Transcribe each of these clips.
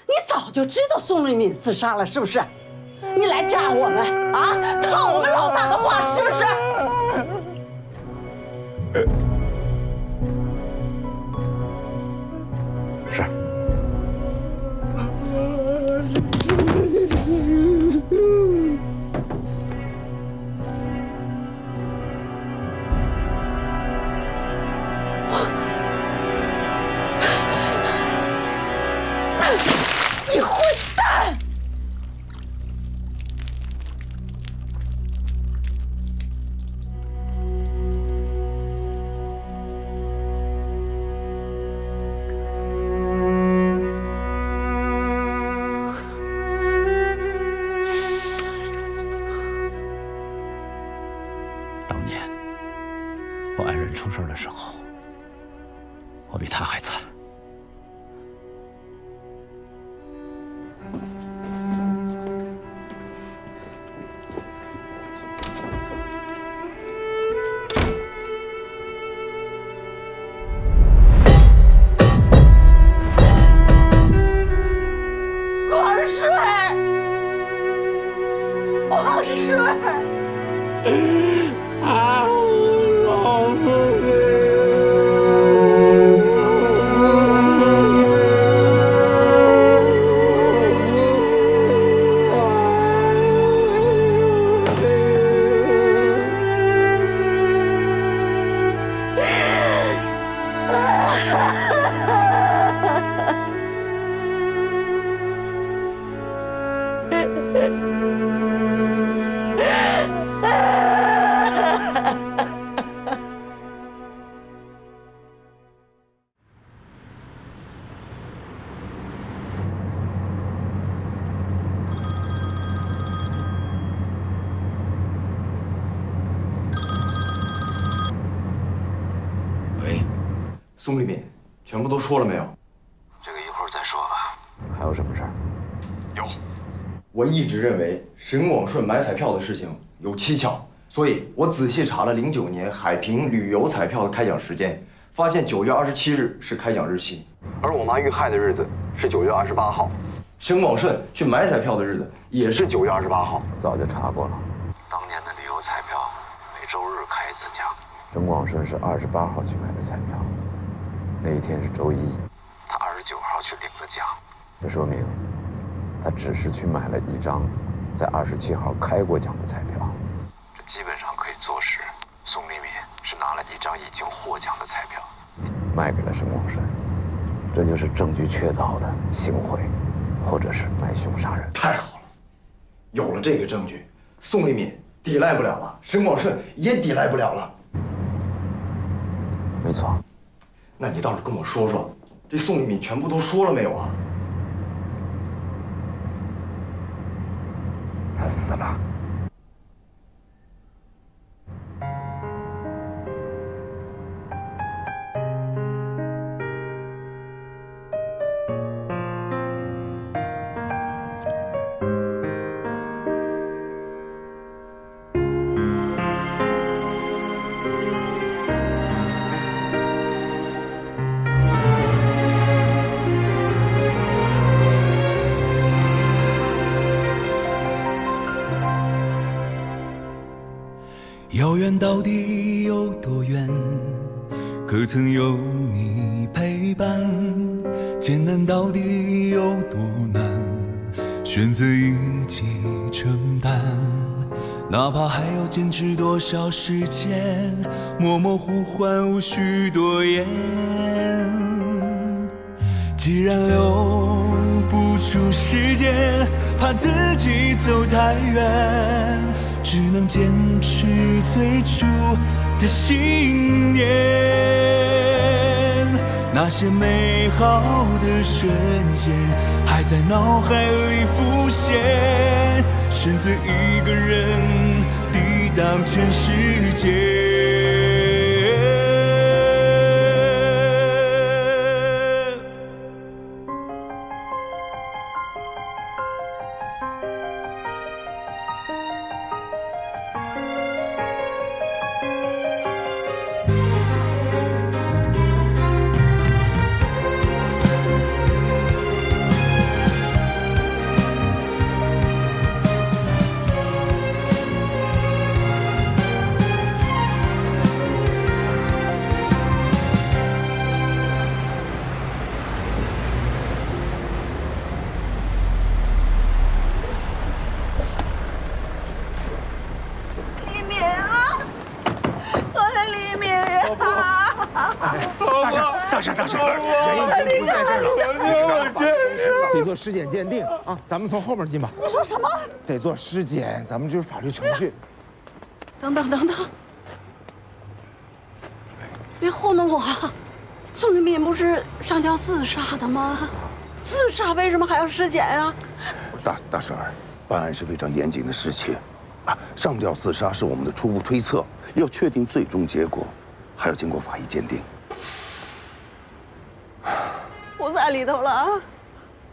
你早就知道宋立敏自杀了是不是？你来炸我们啊，套我们老大的话是不是？是。你混蛋！当年我爱人出事的时候，我比他还惨。广水，啊，我老婆喂，宋立敏，全部都说了没有？这个一会儿再说吧。还有什么事儿？有。我一直认为沈广顺买彩票的事情有蹊跷，所以我仔细查了09年海平旅游彩票的开奖时间，发现9月27日是开奖日期，而我妈遇害的日子是9月28号，沈广顺去买彩票的日子也是9月28号。我早就查过了，当年的旅游彩票每周日开一次奖。沈广顺是28号去买的彩票，那一天是周一，他29号去领的奖，这说明他只是去买了一张在27号开过奖的彩票，这基本上可以坐实宋立敏是拿了一张已经获奖的彩票，卖给了沈广顺，这就是证据确凿的行贿，或者是买凶杀人。太好了，有了这个证据，宋立敏抵赖不了了，沈广顺也抵赖不了了。没错。那你倒是跟我说说，这宋立敏全部都说了没有啊？他死了。遥远到底有多远？可曾有你陪伴？艰难到底有多难？选择一起承担，哪怕还要坚持多少时间，默默呼唤无需多言。既然留不出时间，怕自己走太远，只能坚持最初的信念。那些美好的瞬间还在脑海里浮现，选择一个人抵挡全世界。在这儿了。得做尸检鉴定啊！咱们从后面进吧。你说什么？得做尸检，咱们就是法律程序。等等，别糊弄我！宋立民不是上吊自杀的吗？自杀为什么还要尸检啊？大婶儿，办案是非常严谨的事情，上吊自杀是我们的初步推测，要确定最终结果，还要经过法医鉴定。不在里头了啊！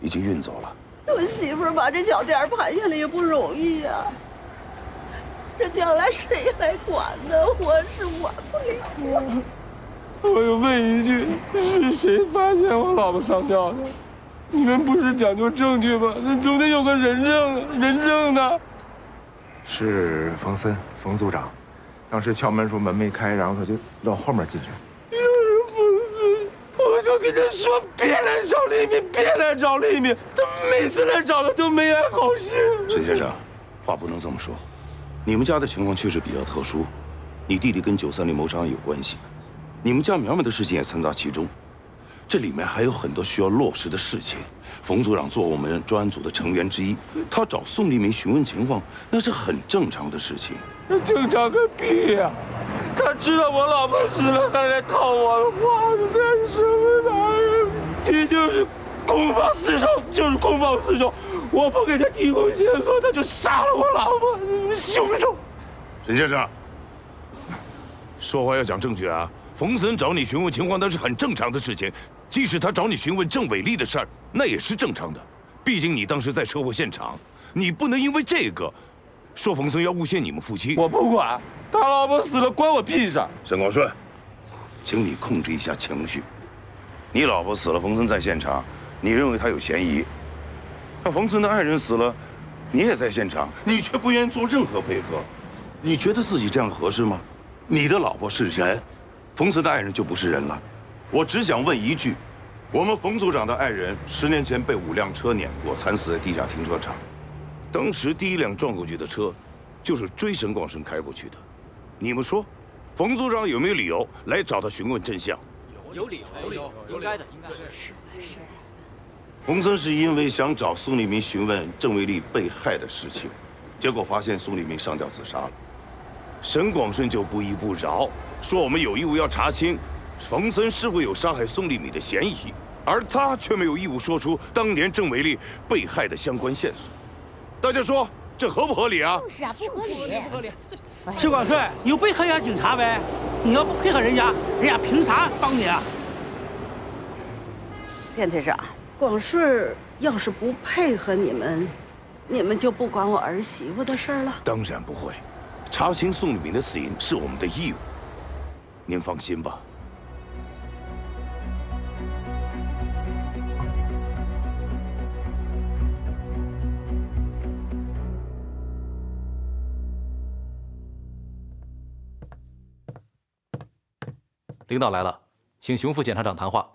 已经运走了。我媳妇儿把这小店盘下来也不容易呀，这将来谁来管呢？我是管不了。我又问一句，是谁发现我老婆上吊的？你们不是讲究证据吗？那总得有个人证呢。是冯森，冯组长，当时敲门时候门没开，然后他就绕后面进去。又是冯森，我就跟他说别来找黎明，别来找黎明，他每次来找他都没安好心。沈先生，话不能这么说，你们家的情况确实比较特殊，你弟弟跟930谋杀案有关系，你们家苗苗的事情也掺杂其中。这里面还有很多需要落实的事情。冯组长做我们专案组的成员之一，他找宋立民询问情况，那是很正常的事情。正常个屁呀！他知道我老婆死了，还来套我的话，这是什么男人？这就是公报私仇，就是公报私仇。我不给他提供线索，他就杀了我老婆，凶手。沈先生，说话要讲证据啊！冯森找你询问情况，那是很正常的事情。即使他找你询问郑伟丽的事儿，那也是正常的。毕竟你当时在车祸现场，你不能因为这个说冯森要诬陷你们夫妻。我不管，他老婆死了关我屁事。沈广顺，请你控制一下情绪。你老婆死了，冯森在现场，你认为他有嫌疑。那冯森的爱人死了，你也在现场，你却不愿意做任何配合，你觉得自己这样合适吗？你的老婆是人，冯森的爱人就不是人了。我只想问一句，我们冯组长的爱人10年前被5辆车碾过，惨死在地下停车场。当时第一辆撞过去的车，就是追沈广顺开过去的。你们说，冯组长有没有理由来找他询问真相？有理由，应该的。是。冯森是因为想找宋立民询问郑伟丽被害的事情，结果发现宋立民上吊自杀了。沈广顺就不依不饶，说我们有义务要查清冯森是否有杀害宋立敏的嫌疑，而他却没有义务说出当年郑伟丽被害的相关线索。大家说这合不合理啊？就是啊，不合理，不合理。沈广顺，你就配合一下警察呗，你要不配合人家凭啥帮你啊？卞队长，广顺要是不配合你们就不管我儿媳妇的事儿了？当然不会，查清宋立敏的死因是我们的义务，您放心吧。领导来了，请熊副检察长谈话。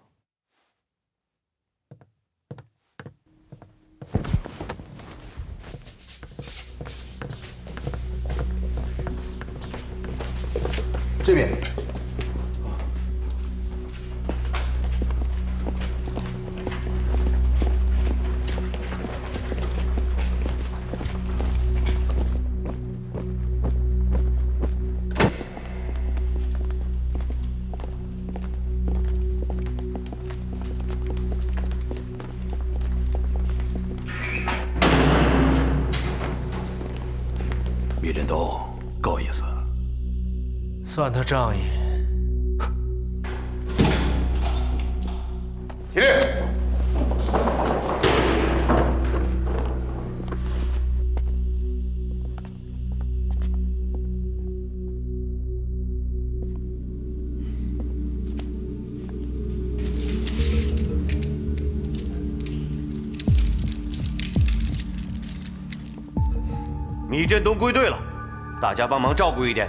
这边。米振东，够意思。算他仗义。起立。米振东归队了，大家帮忙照顾一点，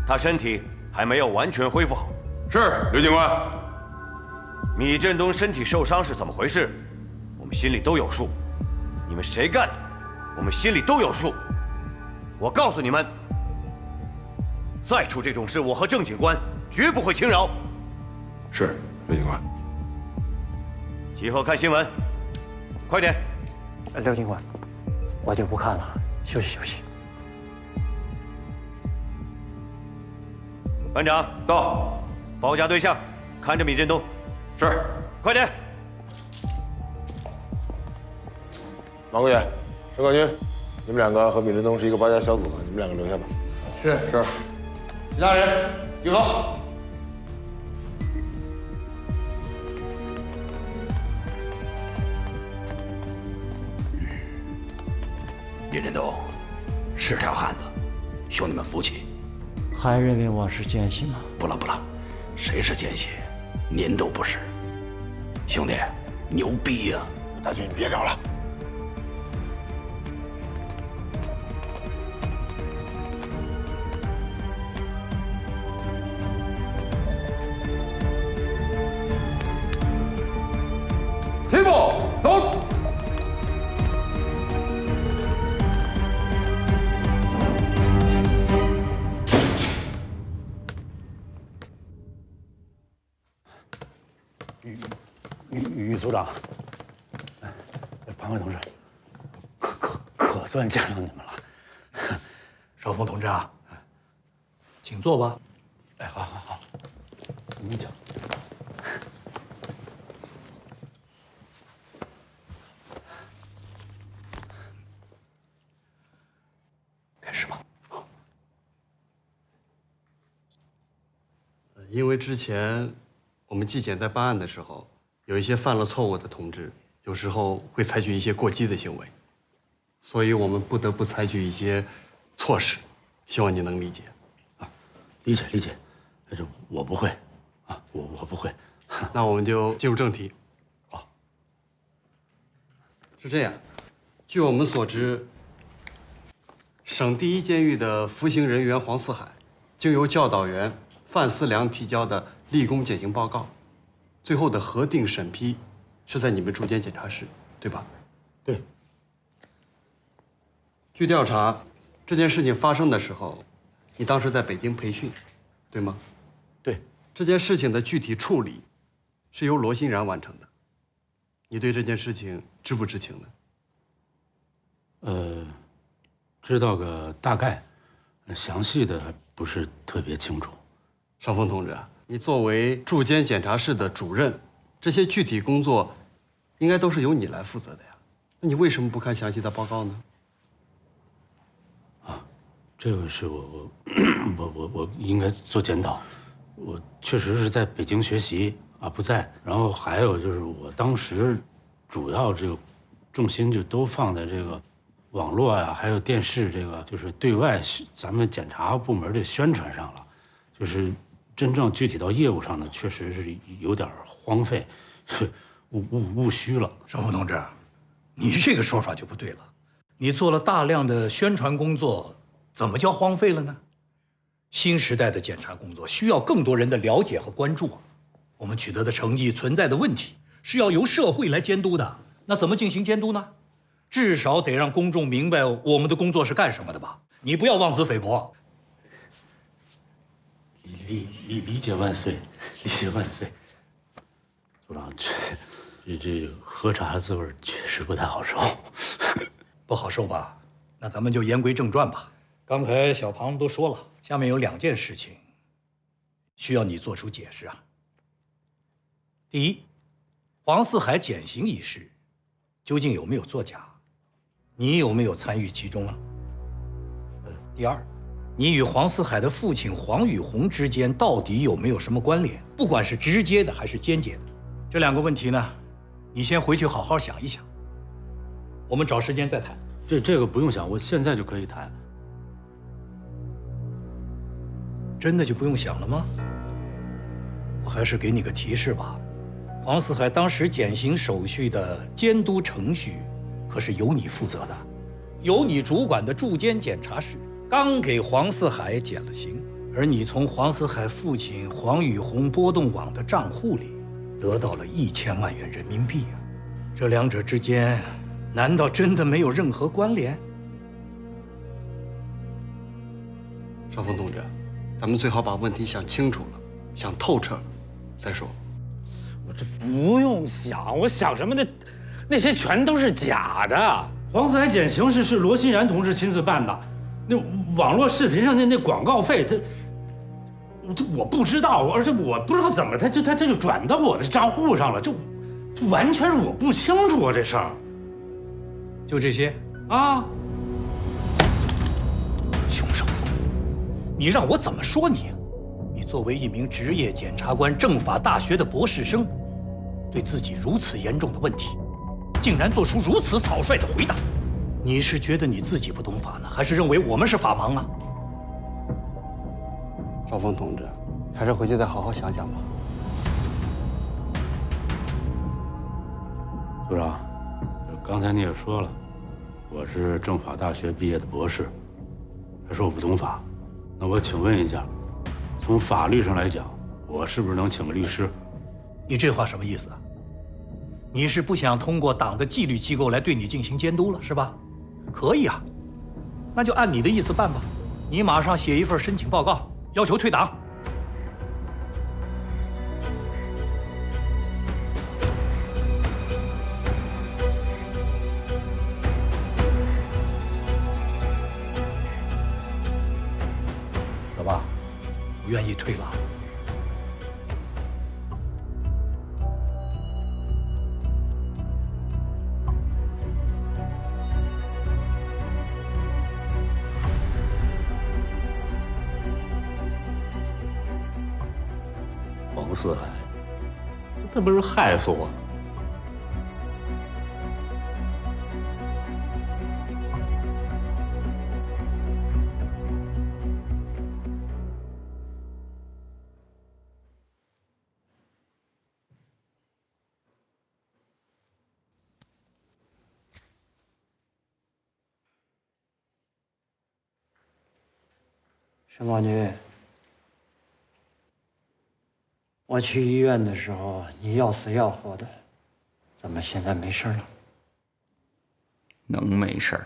他身体还没有完全恢复好。是，刘警官。米振东身体受伤是怎么回事？我们心里都有数。你们谁干的？我们心里都有数。我告诉你们，再出这种事，我和郑警官绝不会轻饶。是，刘警官。集合看新闻，快点！刘警官，我就不看了，休息休息。班长到，包夹对象，看着米振东。是，快点！马国远、沈广军，你们两个和米振东是一个包夹小组，你们两个留下吧。是。其他人集合。米振东是条汉子，兄弟们服气。还认为我是奸细吗？不了，谁是奸细？您都不是。兄弟，牛逼呀！大军，你别聊了。铁步走。于组长，庞辉同志，可算见着你们了。少峰同志啊，请坐吧。哎，好，您请。开始吧。因为之前我们纪检在办案的时候，有一些犯了错误的同志，有时候会采取一些过激的行为，所以我们不得不采取一些措施，希望你能理解。理解，这我不会，我不会。那我们就进入正题。好，是这样，据我们所知，省第一监狱的服刑人员黄四海，经由教导员范思良提交的立功减刑报告，最后的核定审批是在你们驻监检察室，对吧？对。据调查，这件事情发生的时候，你当时在北京培训，对吗？对。这件事情的具体处理是由罗欣然完成的，你对这件事情知不知情呢？知道个大概，详细的还不是特别清楚。少峰同志啊，你作为驻监检察室的主任，这些具体工作应该都是由你来负责的呀。那你为什么不看详细的报告呢？这个是我应该做检讨。我确实是在北京学习不在。然后还有就是我当时主要这个重心就都放在这个网络呀，还有电视这个就是对外咱们检察部门的宣传上了，就是真正具体到业务上呢，确实是有点荒废，务虚了。少峰同志，你这个说法就不对了。你做了大量的宣传工作，怎么叫荒废了呢？新时代的检察工作需要更多人的了解和关注。我们取得的成绩存在的问题，是要由社会来监督的。那怎么进行监督呢？至少得让公众明白我们的工作是干什么的吧？你不要妄自菲薄。理解万岁，理解万岁。组长，这喝茶的滋味确实不太好受，不好受吧？那咱们就言归正传吧。刚才小庞都说了，下面有2件事情需要你做出解释啊。第一，黄四海减刑一事究竟有没有作假？你有没有参与其中啊？第二，你与黄四海的父亲黄宇红之间到底有没有什么关联？不管是直接的还是间接的，这2个问题呢，你先回去好好想一想，我们找时间再谈。这个不用想，我现在就可以谈。真的就不用想了吗？我还是给你个提示吧，黄四海当时减刑手续的监督程序，可是由你负责的，由你主管的驻监检察室刚给黄四海减了刑，而你从黄四海父亲黄宇红波动网的账户里得到了1000万元人民币啊！这2者之间，难道真的没有任何关联？少峰同志，咱们最好把问题想清楚了，想透彻了再说。我这不用想，我想什么那些全都是假的。黄四海减刑是罗欣然同志亲自办的，那网络视频上那广告费，我不知道，而且我不知道怎么他就转到我的账户上了，这完全是我不清楚啊这事儿。就这些啊？熊少峰，你让我怎么说你？你作为一名职业检察官、政法大学的博士生，对自己如此严重的问题，竟然做出如此草率的回答，你是觉得你自己不懂法呢，还是认为我们是法盲啊？少峰同志，还是回去再好好想想吧。组长，刚才你也说了，我是政法大学毕业的博士，还说我不懂法，那我请问一下，从法律上来讲，我是不是能请个律师？你这话什么意思啊？你是不想通过党的纪律机构来对你进行监督了，是吧？可以啊，那就按你的意思办吧。你马上写一份申请报告，要求退党。怎么，不愿意退了？黄四海，他不是害死我？沈广军，我去医院的时候，你要死要活的，怎么现在没事了？能没事吗？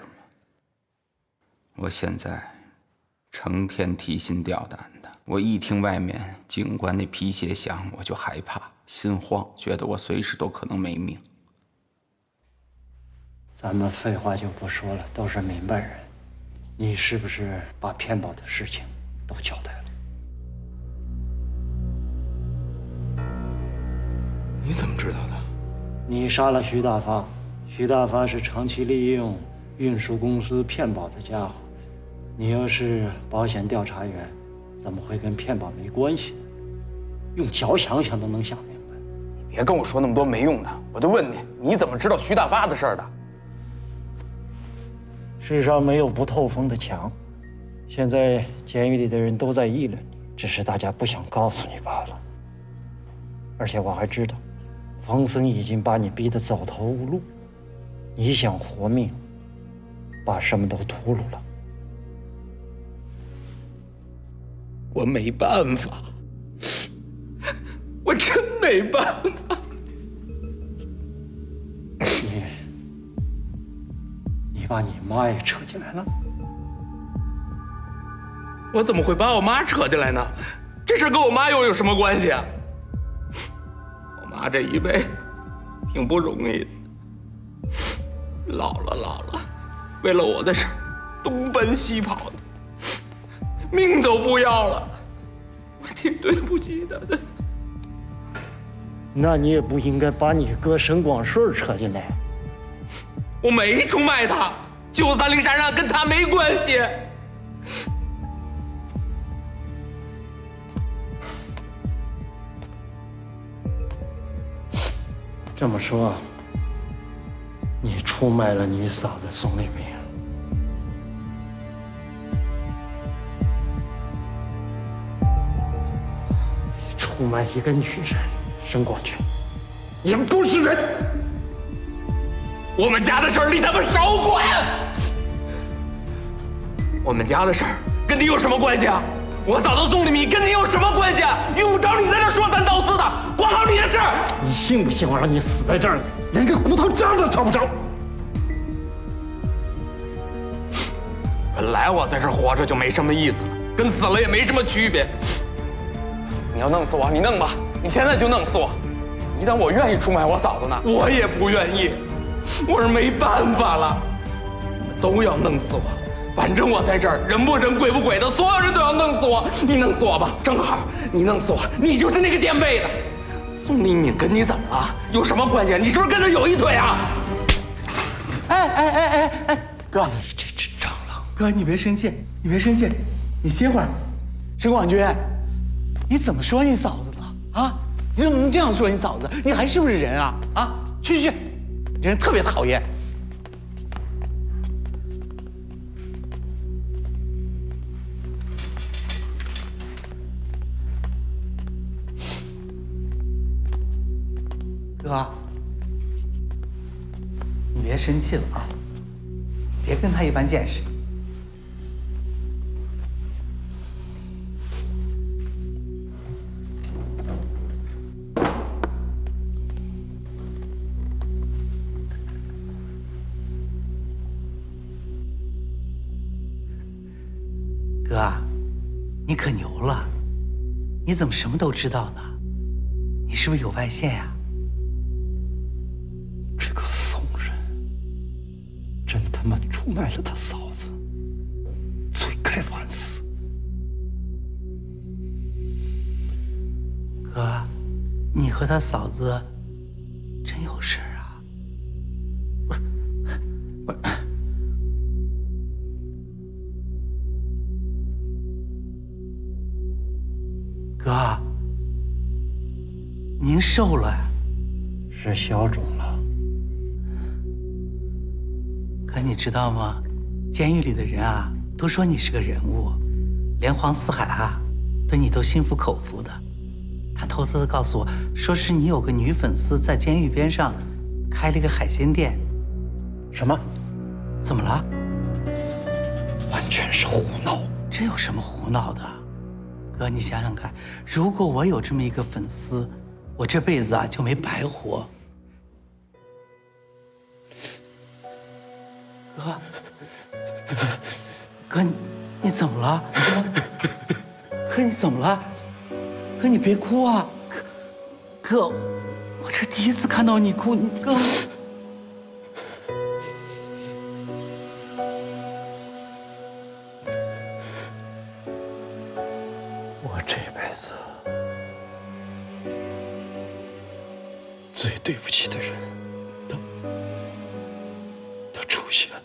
我现在成天提心吊胆的，我一听外面警官那皮鞋响，我就害怕、心慌，觉得我随时都可能没命。咱们废话就不说了，都是明白人。你是不是把骗保的事情都交代了？你怎么知道的？你杀了徐大发，徐大发是长期利用运输公司骗保的家伙。你要是保险调查员，怎么会跟骗保没关系呢？用脚想想都能想明白。你别跟我说那么多没用的，我就问你，你怎么知道徐大发的事儿的？世上没有不透风的墙，现在监狱里的人都在议论你，只是大家不想告诉你罢了。而且我还知道，冯森已经把你逼得走投无路，你想活命，把什么都秃噜了。我没办法，我真没办法。你把你妈也扯进来了？我怎么会把我妈扯进来呢？这事跟我妈又有什么关系啊？我妈这一辈子挺不容易的，老了，为了我的事东奔西跑的，命都不要了，我挺对不起她的。那你也不应该把你哥沈广顺扯进来。我没出卖他，930杀人案跟他没关系。这么说，你出卖了你嫂子宋丽萍。你出卖一个女人，沈广军，你不是人。我们家的事儿你他妈少管！我们家的事儿跟你有什么关系啊？我嫂子宋丽萍跟你有什么关系啊？用不着你在这说三道四的，管好你的事儿！你信不信我让你死在这儿，连个骨头渣都找不着？本来我在这活着就没什么意思了，跟死了也没什么区别。你要弄死我，你弄吧，你现在就弄死我。你当我愿意出卖我嫂子呢？我也不愿意，我是没办法了。你们都要弄死我，反正我在这儿，人不人鬼不鬼的，所有人都要弄死我。你弄死我吧，正好你弄死我，你就是那个垫背的。宋丽敏跟你怎么了？有什么关系？你是不是跟他有一腿啊？哎，哥，你这只蟑螂！哥，你别生气，你别生气，你歇会儿。沈广军，你怎么说你嫂子的啊？你怎么能这样说你嫂子？你还是不是人啊？啊，去，这人特别讨厌。哥，你别生气了啊，别跟他一般见识。哥，你可牛了，你怎么什么都知道呢？你是不是有外线呀？这个宋人真他妈出卖了他嫂子，罪该万死。哥，你和他嫂子真有事儿啊？不是。哥，您瘦了呀？是消肿了。可你知道吗？监狱里的人啊，都说你是个人物，连黄四海啊，对你都心服口服的。他偷偷的告诉我，说是你有个女粉丝在监狱边上开了一个海鲜店。什么？怎么了？完全是胡闹。这有什么胡闹的？哥，你想想看，如果我有这么一个粉丝，我这辈子啊就没白活。哥，你怎么了？哥，你怎么了？哥，你别哭啊！哥，我这第一次看到你哭，哥。我这辈子最对不起的人，他出现了。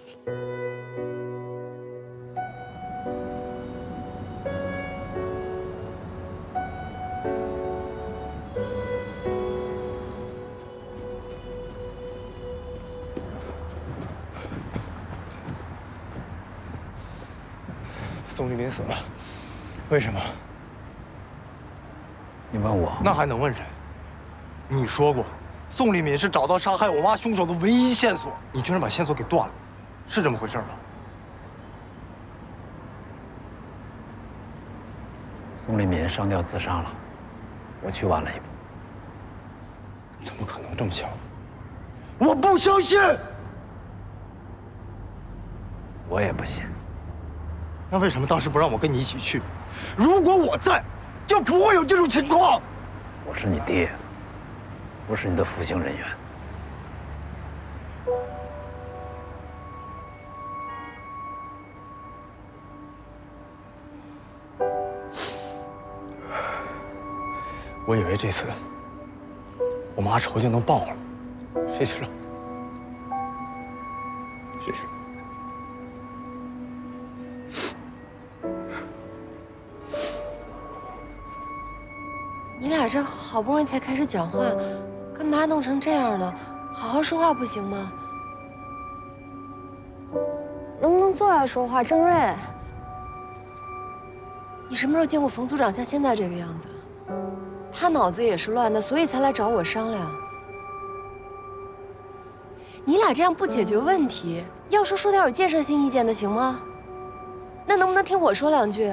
宋立民死了，为什么？你问我？那还能问谁？你说过，宋立敏是找到杀害我妈凶手的唯一线索，你居然把线索给断了，是这么回事吗？宋立敏上吊自杀了，我去晚了一步。怎么可能这么巧？我不相信！我也不信。那为什么当时不让我跟你一起去？如果我在，就不会有这种情况。我是你爹，不是你的服刑人员。我以为这次我妈仇就能报了，谁知道？谢谢。你俩这好不容易才开始讲话，干嘛弄成这样呢？好好说话不行吗？能不能坐下说话？郑瑞，你什么时候见过冯组长像现在这个样子？他脑子也是乱的，所以才来找我商量。你俩这样不解决问题，要说点有建设性意见的行吗？那能不能听我说两句？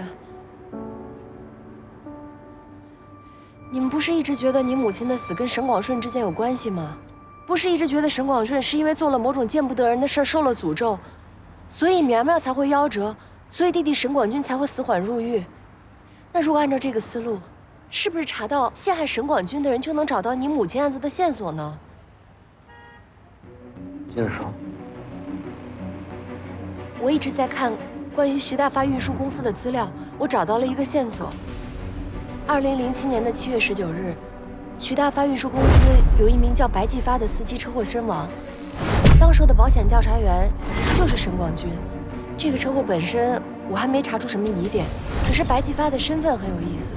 你们不是一直觉得你母亲的死跟沈广顺之间有关系吗？不是一直觉得沈广顺是因为做了某种见不得人的事儿受了诅咒，所以苗苗才会夭折，所以弟弟沈广军才会死缓入狱。那如果按照这个思路，是不是查到陷害沈广军的人就能找到你母亲案子的线索呢？接着说。我一直在看关于徐大发运输公司的资料，我找到了一个线索。2007年的7月19日，徐大发运输公司有一名叫白继发的司机车祸身亡，当时的保险调查员就是沈广军。这个车祸本身我还没查出什么疑点，可是白继发的身份很有意思。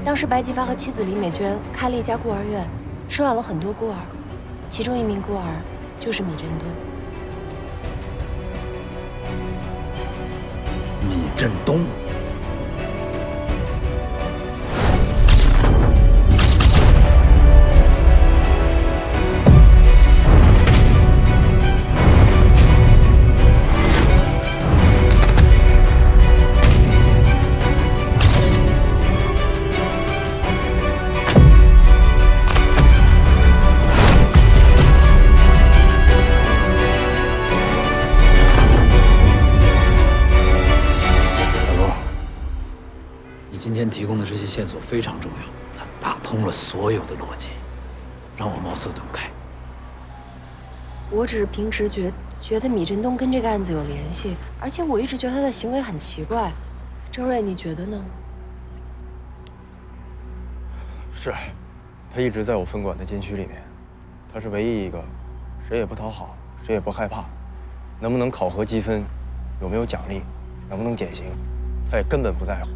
当时白继发和妻子李美娟开了一家孤儿院，收养了很多孤儿，其中一名孤儿就是米振东。米振东。提供的这些线索非常重要，它打通了所有的逻辑，让我茅塞顿开。我只是凭直觉觉得米振东跟这个案子有联系，而且我一直觉得他的行为很奇怪。周瑞，你觉得呢？是，他一直在我分管的监区里面，他是唯一一个谁也不讨好，谁也不害怕，能不能考核积分，有没有奖励，能不能减刑，他也根本不在乎。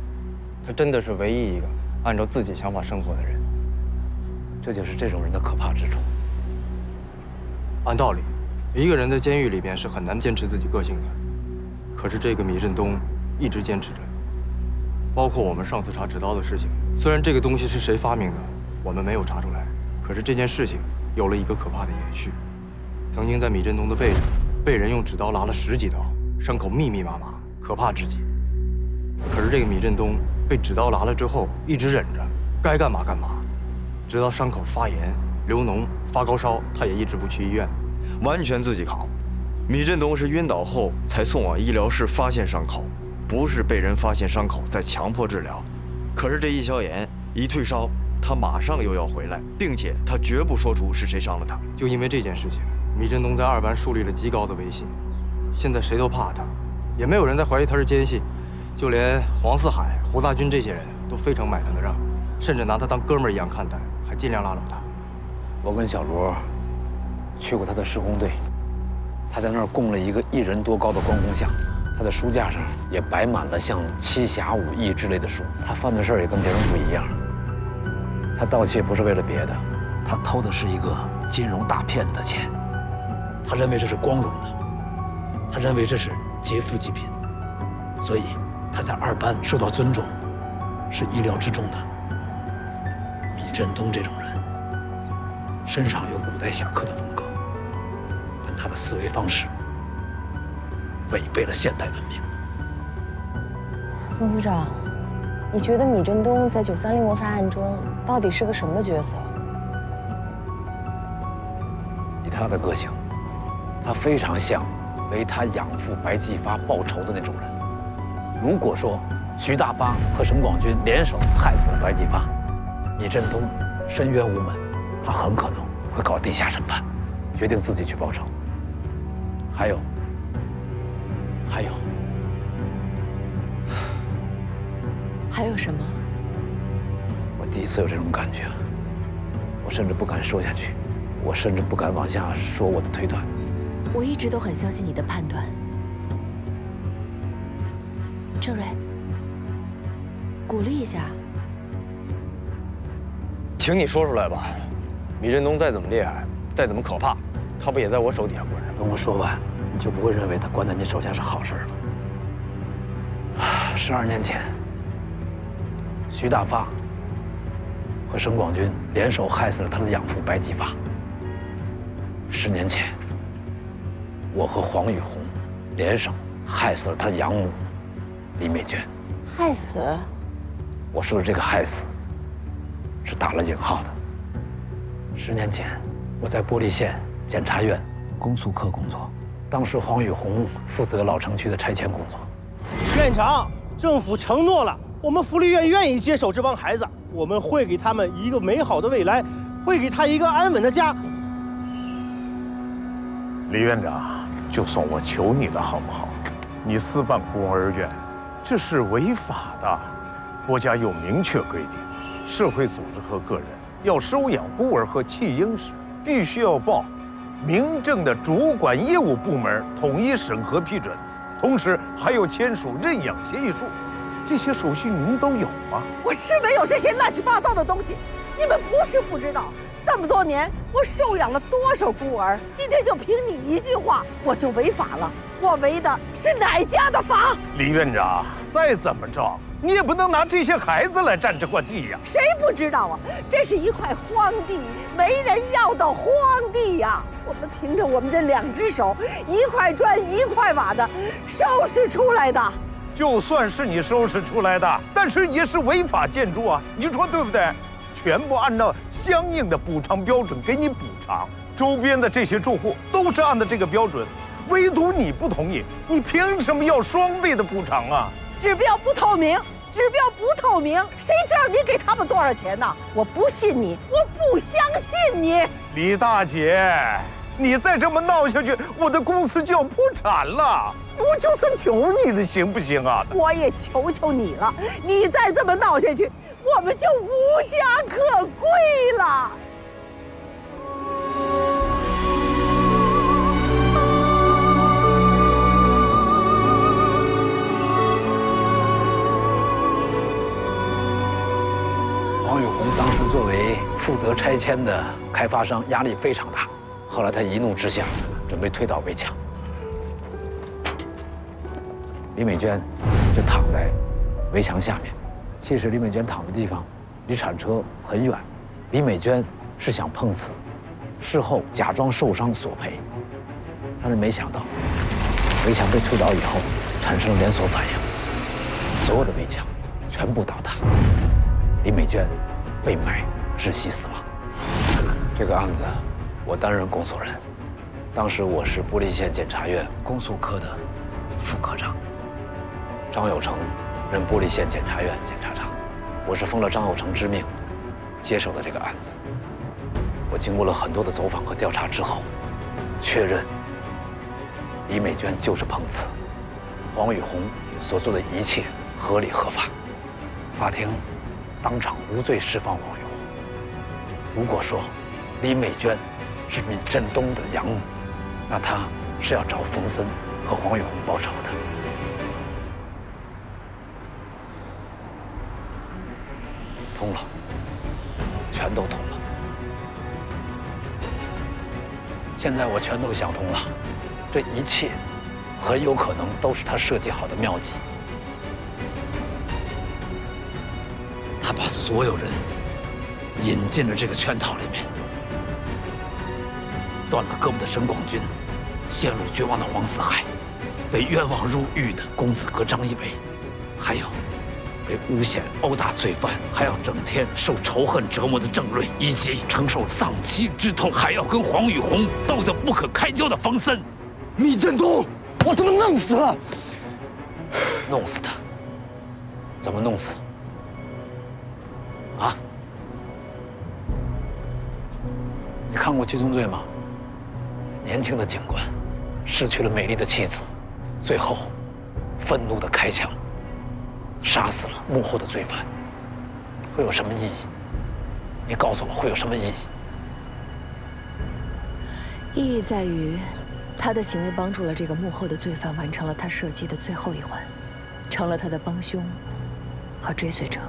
他真的是唯一一个按照自己想法生活的人，这就是这种人的可怕之处。按道理，一个人在监狱里边是很难坚持自己个性的，可是这个米振东一直坚持着。包括我们上次查纸刀的事情，虽然这个东西是谁发明的，我们没有查出来，可是这件事情有了一个可怕的延续。曾经在米振东的背上被人用纸刀剌了10几刀，伤口密密麻麻，可怕至极。可是这个米振东被纸刀剌了之后，一直忍着，该干嘛干嘛，直到伤口发炎、流脓、发高烧，他也一直不去医院，完全自己扛。米振东是晕倒后才送往医疗室发现伤口，不是被人发现伤口再强迫治疗。可是这一消炎、一退烧，他马上又要回来，并且他绝不说出是谁伤了他。就因为这件事情，米振东在2班树立了极高的威信，现在谁都怕他，也没有人再怀疑他是奸细。就连黄四海、胡大军这些人都非常买他的账，甚至拿他当哥们儿一样看待，还尽量拉拢他。我跟小罗去过他的施工队，他在那儿供了一个1人多高的关公像，他的书架上也摆满了像《七侠五义》之类的书。他犯的事儿也跟别人不一样，他盗窃不是为了别的，他偷的是一个金融大骗子的钱，他认为这是光荣的，他认为这是劫富济贫，所以他在2班受到尊重，是意料之中的。米振东这种人，身上有古代侠客的风格，但他的思维方式违背了现代文明。冯组长，你觉得米振东在930谋杀案中到底是个什么角色？以他的个性，他非常像为他养父白继发报仇的那种人。如果说徐大发和沈广军联手害死了白继发，米振东深冤无门，他很可能会搞地下审判，决定自己去报仇。还有，还有什么？我第一次有这种感觉，我甚至不敢说下去，我甚至不敢往下说我的推断。我一直都很相信你的判断。郑瑞，鼓励一下。请你说出来吧，米振东再怎么厉害，再怎么可怕，他不也在我手底下关着？等我说完，你就不会认为他关在你手下是好事了。12年前，徐大发和沈广军联手害死了他的养父白继发。10年前，我和黄宇红联手害死了他的养母李美娟。害死？我说的这个害死，是打了引号的。10年前，我在玻璃县检察院公诉科工作，当时黄宇红负责老城区的拆迁工作。院长，政府承诺了，我们福利院愿意接手这帮孩子，我们会给他们一个美好的未来，会给他一个安稳的家。李院长，就算我求你了，好不好？你私办孤儿院，这是违法的。国家有明确规定，社会组织和个人要收养孤儿和弃婴时，必须要报民政的主管业务部门统一审核批准，同时还要签署认养协议书。这些手续您都有吗？我是没有这些乱七八糟的东西，你们不是不知道。这么多年，我收养了多少孤儿？今天就凭你一句话，我就违法了。我违的是哪家的法？李院长，再怎么着，你也不能拿这些孩子来占这块地呀！谁不知道啊？这是一块荒地，没人要的荒地呀！我们凭着我们这2只手，一块砖一块瓦的收拾出来的。就算是你收拾出来的，但是也是违法建筑啊！你说对不对？全部按照相应的补偿标准给你补偿，周边的这些住户都是按照这个标准，唯独你不同意，你凭什么要双倍的补偿啊？指标不透明，指标不透明，谁知道你给他们多少钱呢？我不信你，我不相信你。李大姐，你再这么闹下去，我的公司就要破产了。我就算求你了，行不行啊？我也求求你了，你再这么闹下去，我们就无家可归了。黄宇红当时作为负责拆迁的开发商，压力非常大。后来他一怒之下，准备推倒围墙。李美娟就躺在围墙下面。其实李美娟躺的地方离铲车很远。李美娟是想碰瓷，事后假装受伤索赔，但是没想到围墙被推倒以后，产生了连锁反应，所有的围墙全部倒塌。李美娟被埋窒息死亡。这个案子我担任公诉人，当时我是玻璃县检察院公诉科的副科长，张有成任玻璃县检察院检察长，我是奉了张有成之命接手的这个案子。我经过了很多的走访和调查之后，确认李美娟就是碰瓷，黄宇红所做的一切合理合法。法庭当场无罪释放黄宇红。如果说李美娟是闵振东的养母，那她是要找冯森和黄宇红报仇的。通了，全都通了。现在我全都想通了，这一切很有可能都是他设计好的妙计。他把所有人引进了这个圈套里面。断了胳膊的沈广军，陷入绝望的黄四海，被冤枉入狱的公子哥张一伟，还有被诬陷殴打罪犯，还要整天受仇恨折磨的郑瑞，以及承受丧妻之痛，还要跟黄宇红斗得不可开交的冯森。闵振东，我他妈弄死了！弄死他？怎么弄死？啊？你看过《七宗罪》吗？年轻的警官失去了美丽的妻子，最后愤怒地开枪，杀死了幕后的罪犯，会有什么意义？你告诉我，会有什么意义？意义在于，他的行为帮助了这个幕后的罪犯完成了他设计的最后一环，成了他的帮凶和追随者。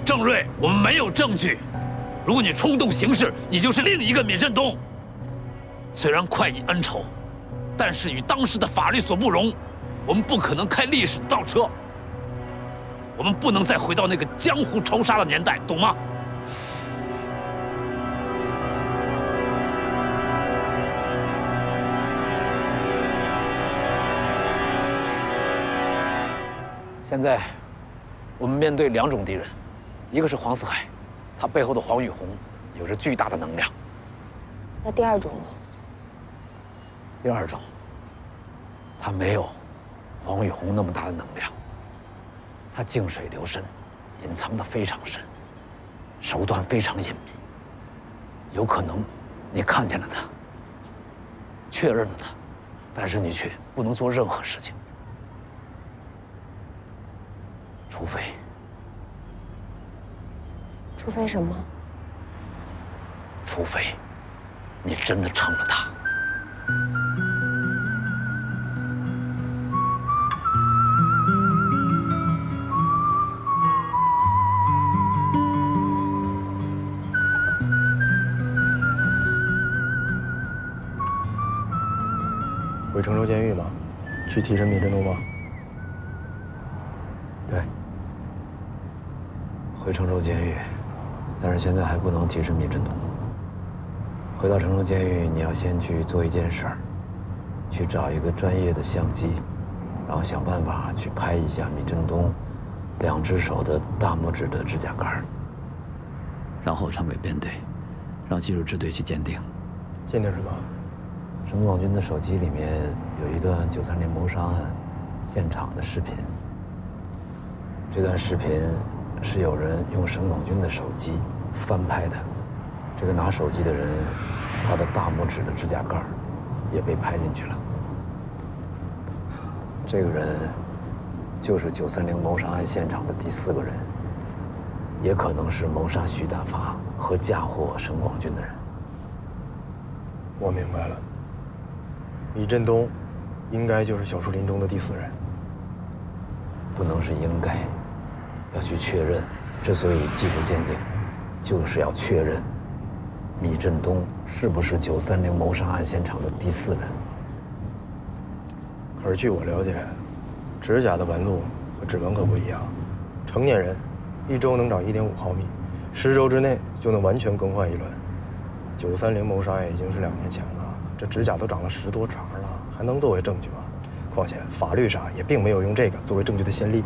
郑瑞，我们没有证据。如果你冲动行事，你就是另一个闵振东。虽然快意恩仇，但是与当时的法律所不容，我们不可能开历史倒车。我们不能再回到那个江湖仇杀的年代，懂吗？现在，我们面对两种敌人，一个是黄四海，他背后的黄宇红有着巨大的能量。那第二种呢？第二种，他没有黄宇红那么大的能量。他静水流深，隐藏得非常深，手段非常隐秘。有可能你看见了他，确认了他，但是你却不能做任何事情，除非什么？除非你真的成了他。回成州监狱吗？去提审闵振东吗？对，回成州监狱，但是现在还不能提审闵振东。回到成州监狱，你要先去做一件事儿，去找一个专业的相机，然后想办法去拍一下闵振东2只手的大拇指的指甲盖，然后传给编队，让技术支队去鉴定。鉴定什么？沈广军的手机里面有一段93年谋杀案现场的视频。这段视频是有人用沈广军的手机翻拍的。这个拿手机的人，他的大拇指的指甲盖也被拍进去了。这个人就是930谋杀案现场的第4个人，也可能是谋杀徐大发和嫁祸沈广军的人。我明白了。闵振东，应该就是小树林中的第4人。不能是应该，要去确认。之所以技术鉴定，就是要确认闵振东是不是930谋杀案现场的第4人。可是据我了解，指甲的纹路和指纹可不一样。成年人1周能长1.5毫米，10周之内就能完全更换一轮。930谋杀案已经是2年前了。这指甲都长了10多茬了，还能作为证据吗？况且法律上也并没有用这个作为证据的先例。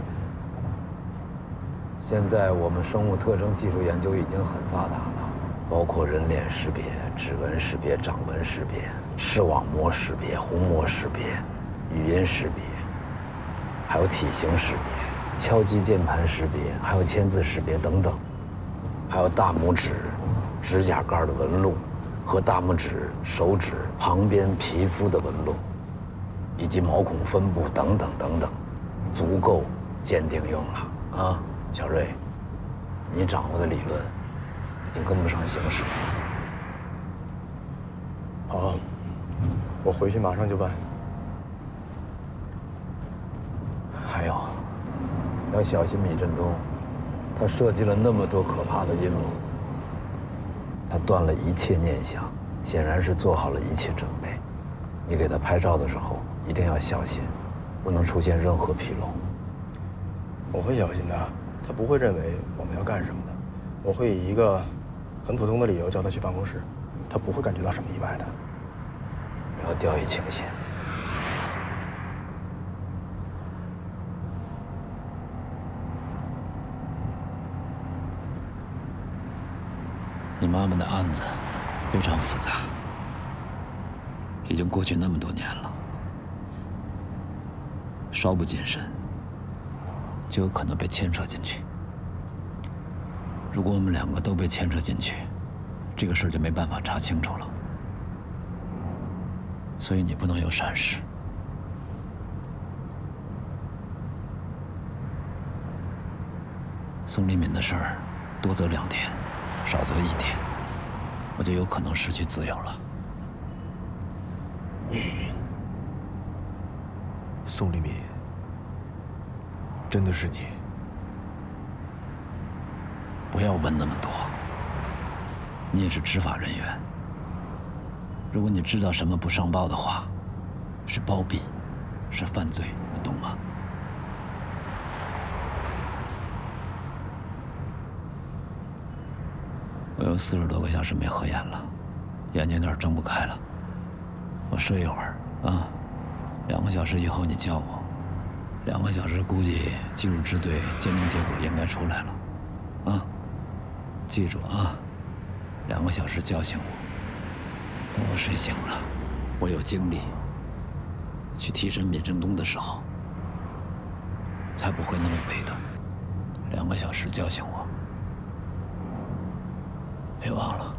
现在我们生物特征技术研究已经很发达了，包括人脸识别、指纹识别、掌纹识别、视网膜识别、虹膜识别、语音识别，还有体型识别、敲击键盘识别，还有签字识别等等，还有大拇指指甲盖的纹路。和大拇指、手指旁边皮肤的纹路，以及毛孔分布等等等等，足够鉴定用了啊！小瑞，你掌握的理论已经跟不上形势了。好，我回去马上就办。还有，要小心闵振东，他设计了那么多可怕的阴谋。他断了一切念想，显然是做好了一切准备。你给他拍照的时候一定要小心，不能出现任何纰漏。我会小心的，他不会认为我们要干什么的。我会以一个很普通的理由叫他去办公室，他不会感觉到什么意外的。不要掉以轻心。你妈妈的案子非常复杂，已经过去那么多年了，稍不谨慎，就有可能被牵扯进去。如果我们2个都被牵扯进去，这个事儿就没办法查清楚了。所以你不能有闪失。宋立敏的事儿，多则2天。少则1天，我就有可能失去自由了。宋立敏，真的是你？不要问那么多。你也是执法人员，如果你知道什么不上报的话，是包庇，是犯罪，你懂吗？我有40多个小时没合眼了，眼睛有点睁不开了。我睡一会儿啊，2个小时以后你叫我，2个小时估计技术支队鉴定结果应该出来了，啊，记住啊，2个小时叫醒我。等我睡醒了，我有精力去提审闵振东的时候，才不会那么被动。2个小时叫醒我，别忘了。